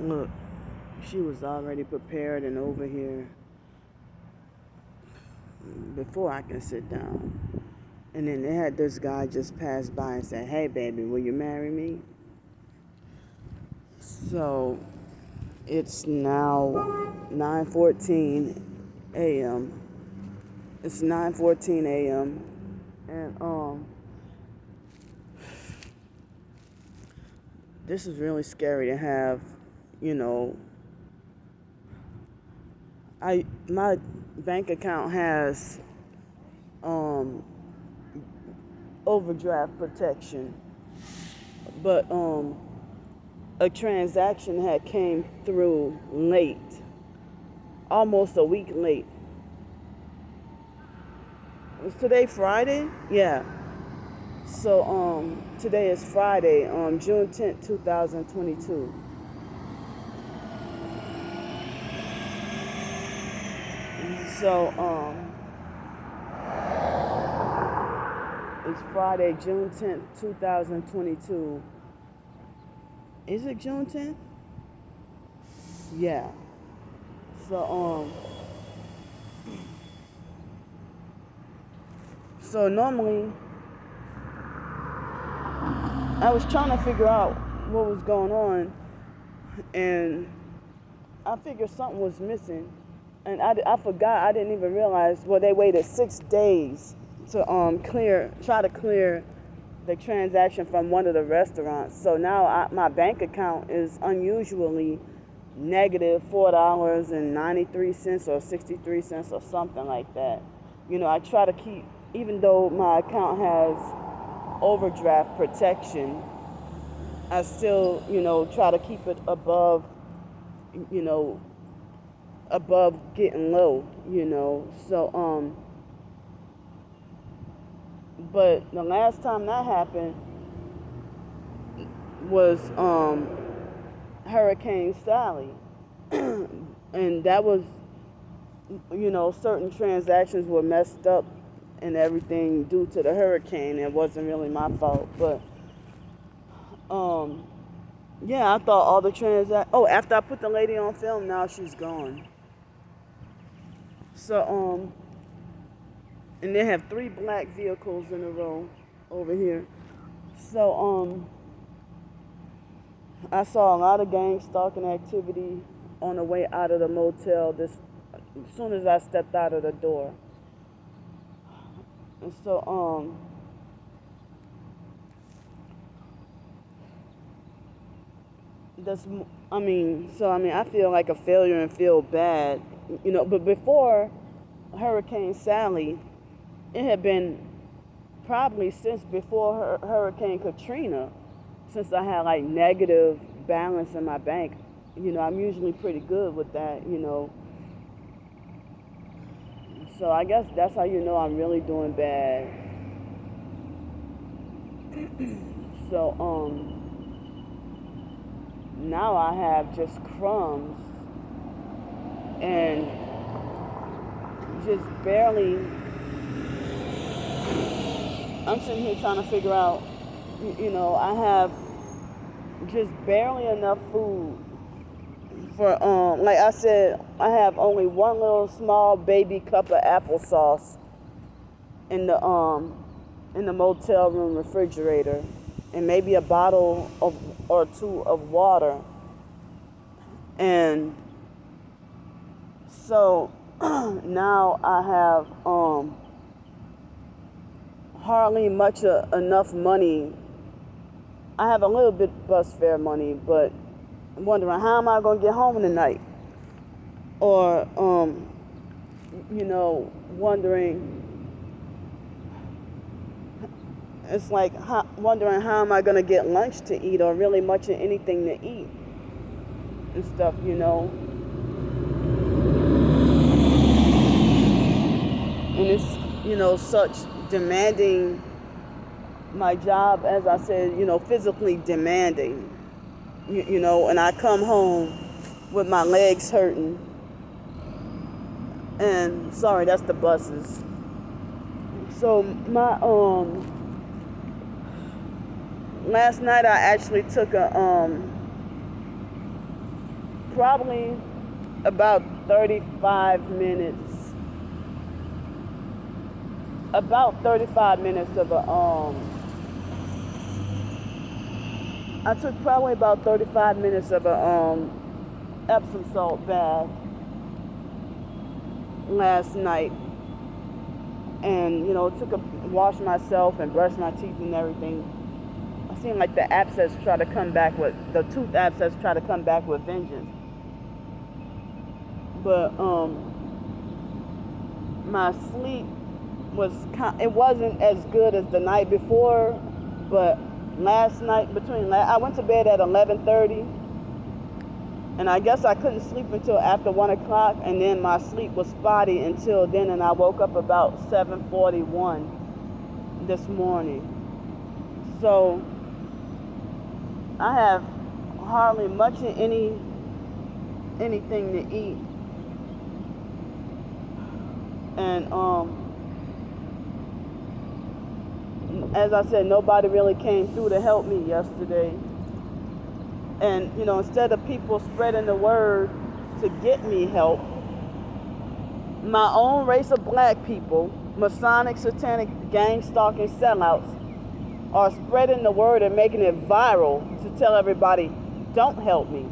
Look, she was already prepared and over here before I can sit down. And then they had this guy just pass by and say, "Hey, baby, will you marry me?" So it's now 9:14 a.m. It's 9:14 a.m. And this is really scary to have, you know, my bank account has overdraft protection, but a transaction had came through late, almost a week late. Was today Friday? Yeah. So today is Friday, June 10th, 2022. So it's Friday, June 10th, 2022. Is it June 10th? Yeah. So normally I was trying to figure out what was going on, and I figured something was missing, and I forgot. I didn't even realize. Well, they waited 6 days to try to clear the transaction from one of the restaurants. So now my bank account is unusually negative $4.93 or 63 cents or something like that. You know, I try to keep, even though my account has overdraft protection, I still, try to keep it above, above getting low, So, but the last time that happened was Hurricane Sally. And that was, certain transactions were messed up and everything due to the hurricane. It wasn't really my fault, but yeah, I thought all the after I put the lady on film, now she's gone. So and they have 3 black vehicles in a row over here. So I saw a lot of gang stalking activity on the way out of the motel as soon as I stepped out of the door. And so I feel like a failure and feel bad, but before Hurricane Sally, it had been probably since before Hurricane Katrina, since I had like negative balance in my bank. I'm usually pretty good with that, So I guess that's how you know I'm really doing bad. So now I have just crumbs and just barely. I'm sitting here trying to figure out, I have just barely enough food for, like I said, I have only one little small baby cup of applesauce in the motel room refrigerator, and maybe a bottle or 2 of water. And so now I have hardly much enough money. I have a little bit bus fare money, but I'm wondering, how am I going to get home tonight? Or wondering, it's like wondering how am I going to get lunch to eat, or really much of anything to eat and stuff, And it's, such demanding, my job, as I said, physically demanding, and I come home with my legs hurting. And sorry, that's the buses. So my last night I actually took probably about 35 minutes. About 35 minutes of I took probably about 35 minutes of a Epsom salt bath last night, and washed myself and brushed my teeth and everything. I seem like the abscess try to come back with the tooth abscess try to come back with vengeance. But my sleep it wasn't as good as the night before, but last night I went to bed at 11:30, and I guess I couldn't sleep until after 1 o'clock, and then my sleep was spotty until then, and I woke up about 7:41 this morning. So I have hardly much of anything to eat, and as I said, nobody really came through to help me yesterday. And instead of people spreading the word to get me help, my own race of black people, Masonic, satanic, gang stalking sellouts, are spreading the word and making it viral to tell everybody, don't help me.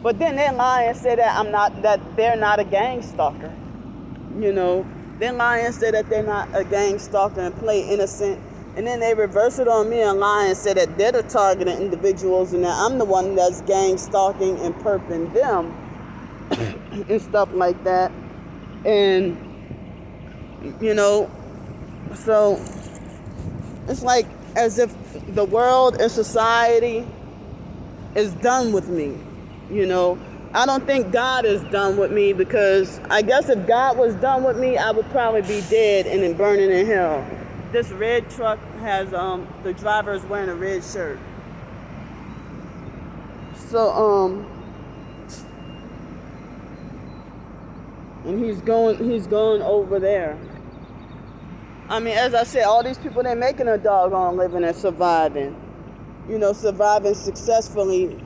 But then they lie and say that they're not a gang stalker. They lie and say that they're not a gang stalker and play innocent. And then they reverse it on me and lie and say that they're the targeted individuals and that I'm the one that's gang stalking and perping them and stuff like that. And, so it's like as if the world and society is done with me. I don't think God is done with me, because I guess if God was done with me, I would probably be dead and then burning in hell. This red truck has the driver is wearing a red shirt. So and he's going over there. I mean, as I said, all these people, they're making a doggone living and surviving. Surviving successfully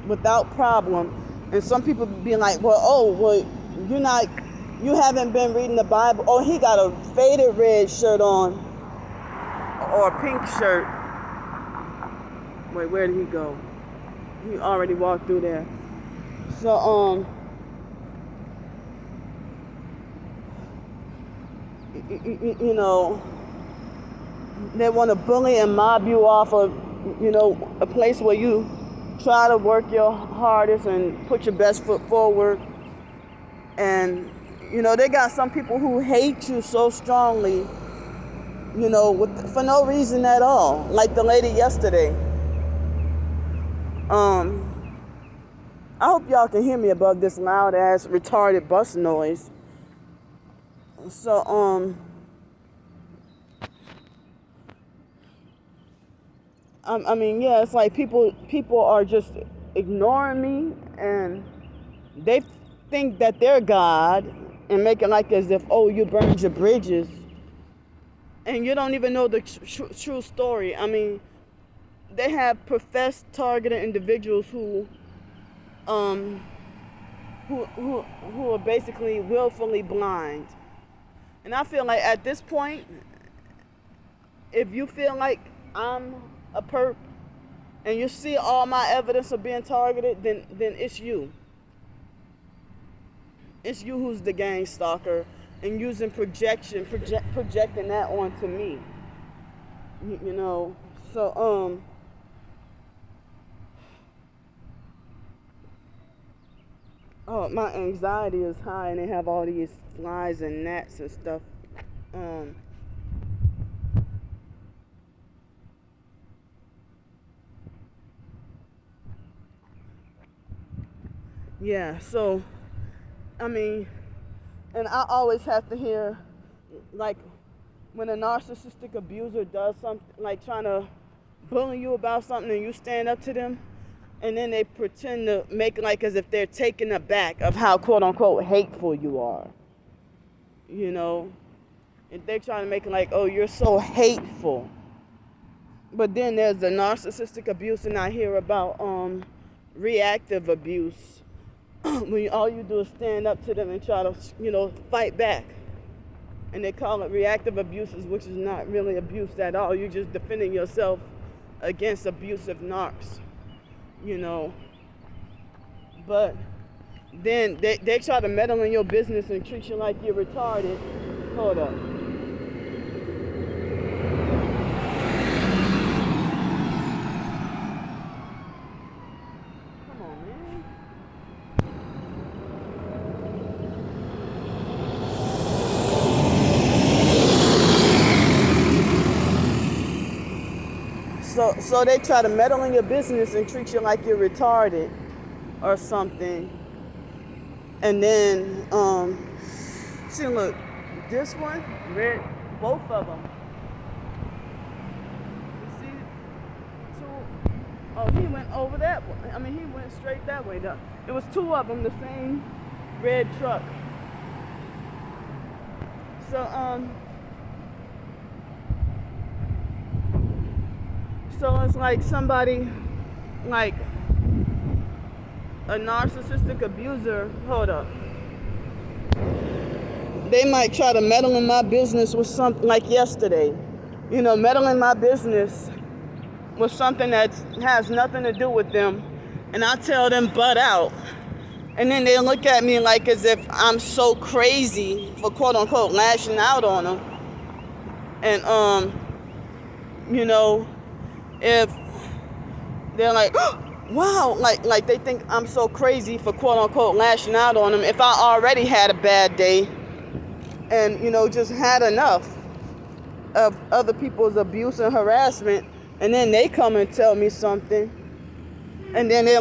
without problem. And some people be like, you haven't been reading the Bible. Oh, he got a faded red shirt on, or a pink shirt. Wait, where did he go? He already walked through there. So, they want to bully and mob you off of, a place where you try to work your hardest and put your best foot forward. And, they got some people who hate you so strongly, for no reason at all. Like the lady yesterday. I hope y'all can hear me above this loud ass retarded bus noise. So, I mean, yeah, it's like people are just ignoring me, and they think that they're God and make it like as if, oh, you burned your bridges, and you don't even know the true story. I mean, they have professed targeted individuals who are basically willfully blind. And I feel like at this point, if you feel like I'm a perp and you see all my evidence of being targeted, then it's you. It's you who's the gang stalker and using projecting that onto me. So oh, my anxiety is high, and they have all these flies and gnats and stuff. Yeah, so, I mean, and I always have to hear, like, when a narcissistic abuser does something, like trying to bully you about something, and you stand up to them, and then they pretend to make like as if they're taken aback of how quote-unquote hateful you are. And they're trying to make it like, oh, you're so hateful. But then there's the narcissistic abuse, and I hear about reactive abuse, when all you do is stand up to them and try to, fight back. And they call it reactive abuses, which is not really abuse at all. You're just defending yourself against abusive narcs, But then they try to meddle in your business and treat you like you're retarded. Hold up. Come on, man. So they try to meddle in your business and treat you like you're retarded or something. And then, see, look, this one, red, both of them. You see, he went over that way. He went straight that way. It was two of them, the same red truck. So it's like somebody, like a narcissistic abuser, hold up. They might try to meddle in my business with something like yesterday. Meddle in my business with something that has nothing to do with them. And I tell them, butt out. And then they look at me like as if I'm so crazy for quote unquote lashing out on them. And, if they're like, wow, like they think I'm so crazy for quote unquote lashing out on them. If I already had a bad day and, just had enough of other people's abuse and harassment, and then they come and tell me something, and then they're